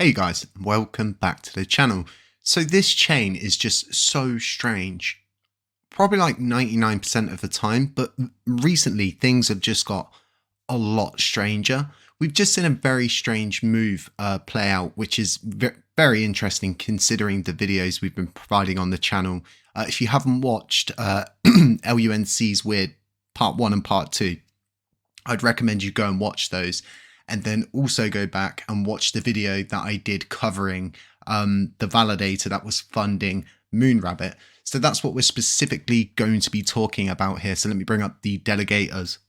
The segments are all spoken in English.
Hey guys, welcome back to the channel. So this chain is just so strange, probably like 99% of the time, but recently things have just got a lot stranger. We've just seen a very strange move play out, which is very interesting considering the videos we've been providing on the channel. If you haven't watched LUNC's Weird Part 1 and Part 2, I'd recommend you go and watch those. And then also go back and watch the video that I did covering the validator that was funding Moonrabbit. So that's what we're specifically going to be talking about here. So let me bring up the delegators.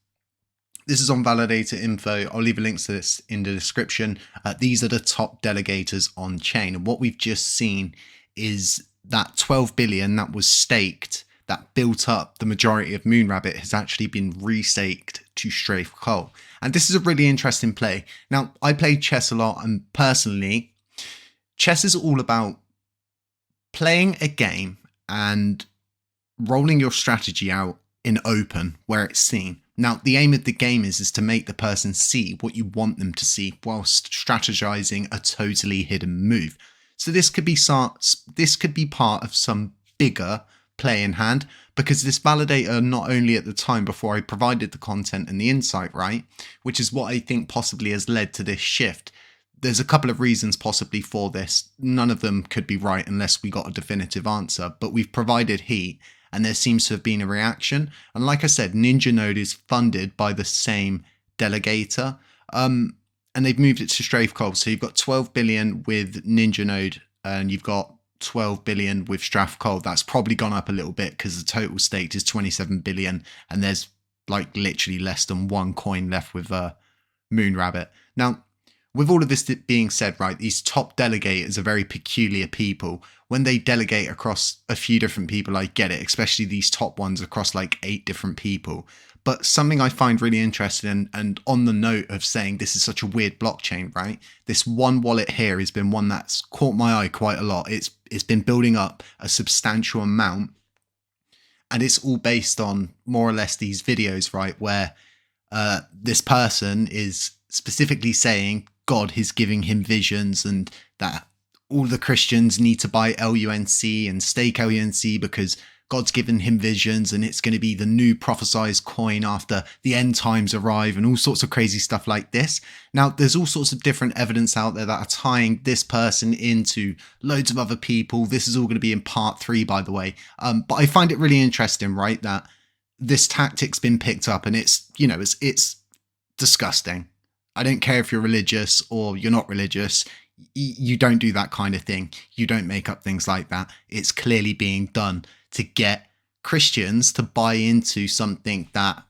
This is on validator info. I'll leave a link to this in the description. These are the top delegators on chain. And what we've just seen is that 12 billion that was staked, that built up the majority of Moonrabbit, has actually been restaked to Strafe Coal. And this is a really interesting play. Now, I play chess a lot, and personally, chess is all about playing a game and rolling your strategy out in open where it's seen. Now, the aim of the game is to make the person see what you want them to see whilst strategizing a totally hidden move. So this could be part of some bigger play in hand, because this validator, not only at the time before I provided the content and the insight, right, which is what I think possibly has led to this shift. There's a couple of reasons possibly for this. None of them could be right unless we got a definitive answer, but we've provided heat and there seems to have been a reaction. And like I said, Ninja Node is funded by the same delegator, and they've moved it to Strafe Coal. So you've got 12 billion with Ninja Node and you've got 12 billion with Strafe Coal. That's probably gone up a little bit because the total staked is 27 billion and there's like literally less than one coin left with Moonrabbit. Now, with all of this being said, right, these top delegators are very peculiar people. When they delegate across a few different people, I get it, especially these top ones across like 8 different people. But something I find really interesting, and on the note of saying this is such a weird blockchain, right? This one wallet here has been one that's caught my eye quite a lot. It's been building up a substantial amount, and it's all based on more or less these videos, right? Where this person is specifically saying God is giving him visions and that all the Christians need to buy LUNC and stake LUNC because God's given him visions and it's going to be the new prophesized coin after the end times arrive and all sorts of crazy stuff like this. Now, there's all sorts of different evidence out there that are tying this person into loads of other people. This is all going to be in part 3, by the way. But I find it really interesting, right, that this tactic's been picked up and it's, you know, it's disgusting. I don't care if you're religious or you're not religious. You don't do that kind of thing. You don't make up things like that. It's clearly being done to get Christians to buy into something that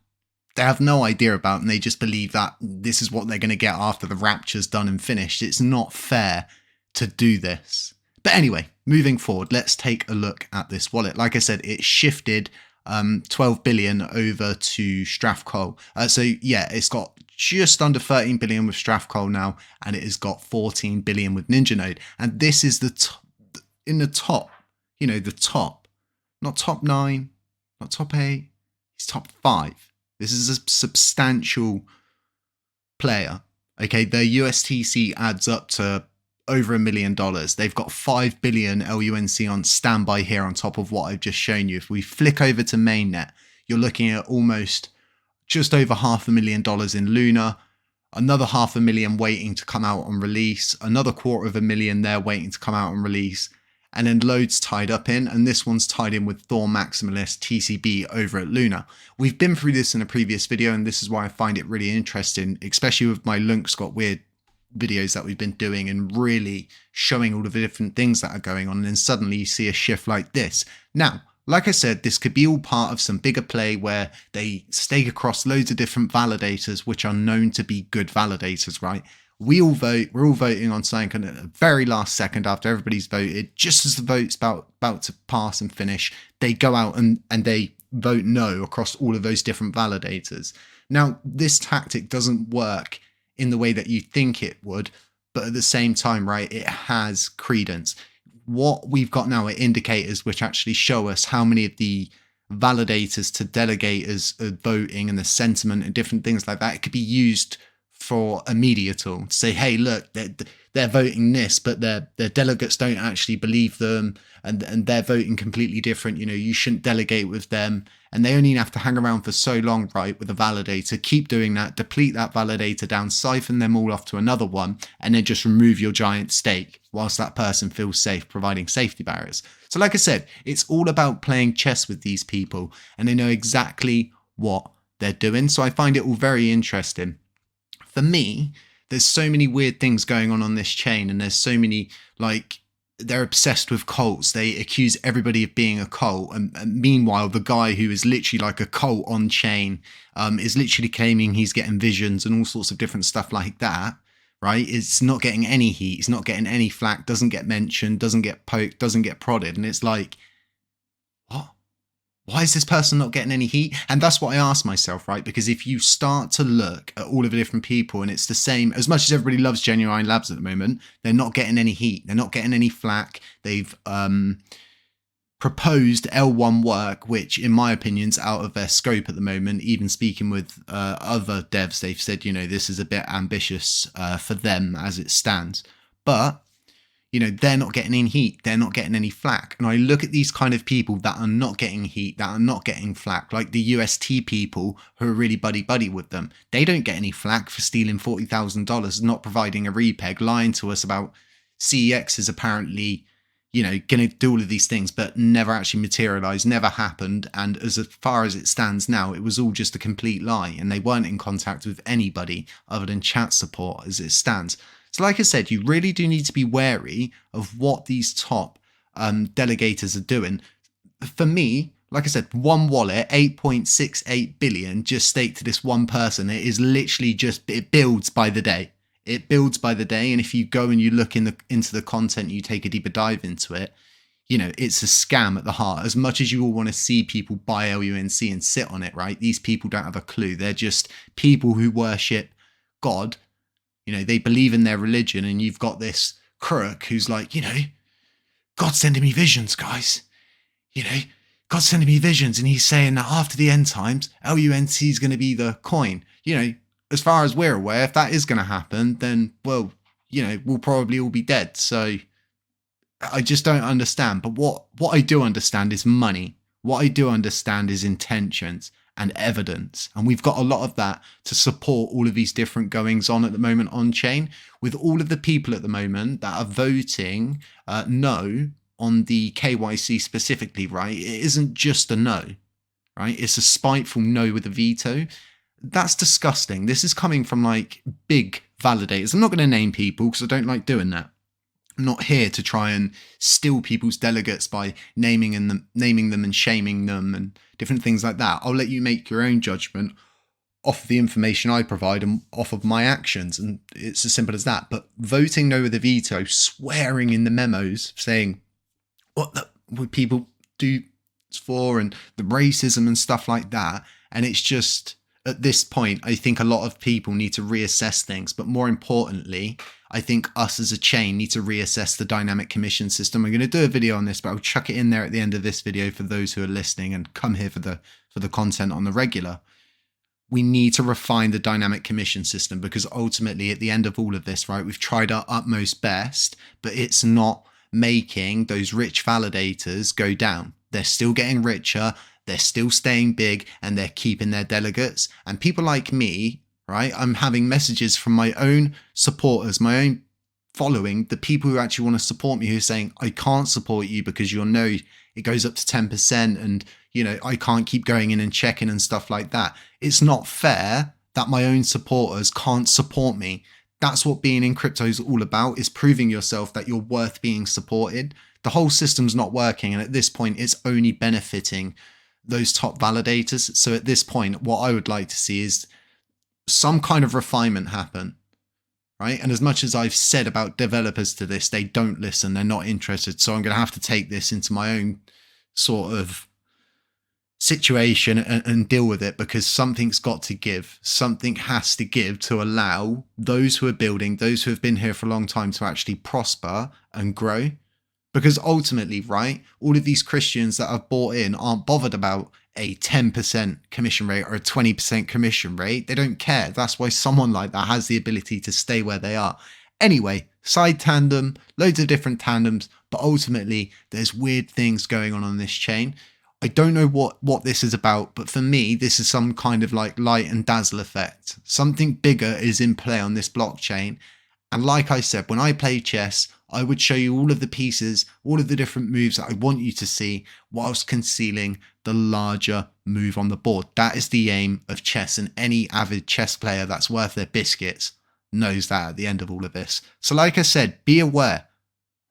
they have no idea about, and they just believe that this is what they're going to get after the rapture's done and finished. It's not fair to do this. But anyway, moving forward, let's take a look at this wallet. Like I said, it shifted 12 billion over to Strafe Coal. So yeah, it's got just under 13 billion with Strafe Coal now, and it has got 14 billion with Ninja Node. And this is in the top, you know, the top. Not top 9, not top 8, he's top 5. This is a substantial player. Okay, their USTC adds up to over $1 million. They've got 5 billion LUNC on standby here on top of what I've just shown you. If we flick over to mainnet, you're looking at almost just over $500,000 in Luna, another $500,000 waiting to come out on release, another $250,000 there waiting to come out on release, and then loads tied up in, and this one's tied in with Thor Maximalist TCB over at Luna. We've been through this in a previous video, and this is why I find it really interesting, especially with my Lunc's Got Weird videos that we've been doing and really showing all of the different things that are going on, and then suddenly you see a shift like this. Now, like I said, this could be all part of some bigger play where they stake across loads of different validators, which are known to be good validators, right? We all vote. We're all voting on something at the very last second after everybody's voted. Just as the vote's about to pass and finish, they go out and they vote no across all of those different validators. Now, this tactic doesn't work in the way that you think it would, but at the same time, right, it has credence. What we've got now are indicators which actually show us how many of the validators to delegators are voting and the sentiment and different things like that. It could be used for a media tool to say, hey, look, they're voting this, but their delegates don't actually believe them, and they're voting completely different. You shouldn't delegate with them. And they only have to hang around for so long, right, with a validator, keep doing that, deplete that validator down, siphon them all off to another one, and then just remove your giant stake whilst that person feels safe, providing safety barriers. So like I said, it's all about playing chess with these people, and they know exactly what they're doing. So I find it all very interesting. For me, there's so many weird things going on this chain, and there's so many, like, they're obsessed with cults. They accuse everybody of being a cult, and meanwhile the guy who is literally like a cult on chain is literally claiming he's getting visions and all sorts of different stuff like that, right? It's not getting any heat, it's not getting any flack, doesn't get mentioned, doesn't get poked, doesn't get prodded. And it's like, what? Why is this person not getting any heat? And that's what I ask myself, right? Because if you start to look at all of the different people, and it's the same, as much as everybody loves Genuine Labs at the moment, they're not getting any heat. They're not getting any flack. They've proposed L1 work, which in my opinion is out of their scope at the moment. Even speaking with other devs, they've said, this is a bit ambitious for them as it stands. But they're not getting any heat. They're not getting any flack. And I look at these kind of people that are not getting heat, that are not getting flack, like the UST people who are really buddy-buddy with them. They don't get any flack for stealing $40,000, not providing a repeg, lying to us about CEX is apparently, going to do all of these things, but never actually materialized, never happened. And as far as it stands now, it was all just a complete lie. And they weren't in contact with anybody other than chat support as it stands. So like I said, you really do need to be wary of what these top delegators are doing. For me, like I said, one wallet, 8.68 billion just staked to this one person. It is literally just, it builds by the day. It builds by the day. And if you go and you look into the content, you take a deeper dive into it, it's a scam at the heart. As much as you all want to see people buy LUNC and sit on it, right? These people don't have a clue. They're just people who worship God. They believe in their religion, and you've got this crook who's like, God's sending me visions, guys. God's sending me visions, and he's saying that after the end times, LUNC is going to be the coin. As far as we're aware, if that is going to happen, then, well, we'll probably all be dead. So I just don't understand. But what I do understand is money. What I do understand is intentions and evidence. And we've got a lot of that to support all of these different goings on at the moment on chain, with all of the people at the moment that are voting no on the KYC specifically, right? It isn't just a no, right? It's a spiteful no with a veto. That's disgusting. This is coming from like big validators. I'm not going to name people because I don't like doing that. I'm not here to try and steal people's delegates by naming them and shaming them and different things like that. I'll let you make your own judgment off of the information I provide and off of my actions. And it's as simple as that. But voting no with a veto, swearing in the memos, saying what would people do for, and the racism and stuff like that. And it's just, at this point, I think a lot of people need to reassess things. But more importantly, I think us as a chain need to reassess the dynamic commission system. I'm going to do a video on this, but I'll chuck it in there at the end of this video for those who are listening and come here for the content on the regular. We need to refine the dynamic commission system, because ultimately at the end of all of this, right, we've tried our utmost best, but it's not making those rich validators go down. They're still getting richer. They're still staying big, and they're keeping their delegates. And people like me, right? I'm having messages from my own supporters, my own following, the people who actually want to support me, who are saying, I can't support you because it goes up to 10% and, I can't keep going in and checking and stuff like that. It's not fair that my own supporters can't support me. That's what being in crypto is all about, is proving yourself that you're worth being supported. The whole system's not working. And at this point, it's only benefiting those top validators. So at this point, what I would like to see is some kind of refinement happen, right? And as much as I've said about developers to this, they don't listen, they're not interested. So I'm going to have to take this into my own sort of situation and deal with it, because something's got to give. Something has to give to allow those who are building, those who have been here for a long time, to actually prosper and grow. Because ultimately, right, all of these Christians that have bought in aren't bothered about a 10% commission rate or a 20% commission rate. They don't care. That's why someone like that has the ability to stay where they are. Anyway, side tandem, loads of different tandems, but ultimately there's weird things going on this chain. I don't know what this is about, but for me, this is some kind of like light and dazzle effect. Something bigger is in play on this blockchain. And like I said, when I play chess, I would show you all of the pieces, all of the different moves that I want you to see, whilst concealing the larger move on the board. That is the aim of chess, and any avid chess player that's worth their biscuits knows that at the end of all of this. So like I said, be aware,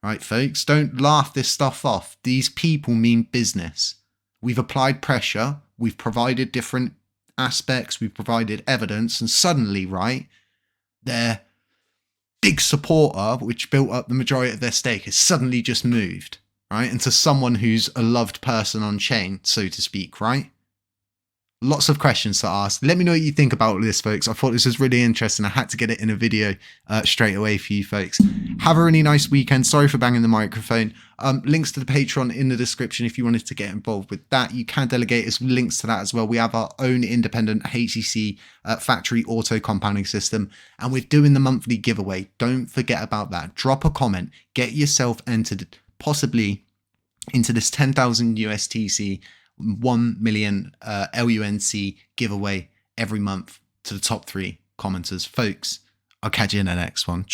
right, folks? Don't laugh this stuff off. These people mean business. We've applied pressure, we've provided different aspects, we've provided evidence, and suddenly, right, their big supporter, which built up the majority of their stake, has suddenly just moved, right, into someone who's a loved person on chain, so to speak, right? Lots of questions to ask. Let me know what you think about this, folks. I thought this was really interesting. I had to get it in a video straight away for you folks. Have a really nice weekend. Sorry for banging the microphone. Links to the Patreon in the description if you wanted to get involved with that. You can delegate us links to that as well. We have our own independent HCC factory auto compounding system, and we're doing the monthly giveaway. Don't forget about that. Drop a comment. Get yourself entered possibly into this 10,000 USTC 1 million LUNC giveaway every month to the top 3 commenters. Folks, I'll catch you in the next one.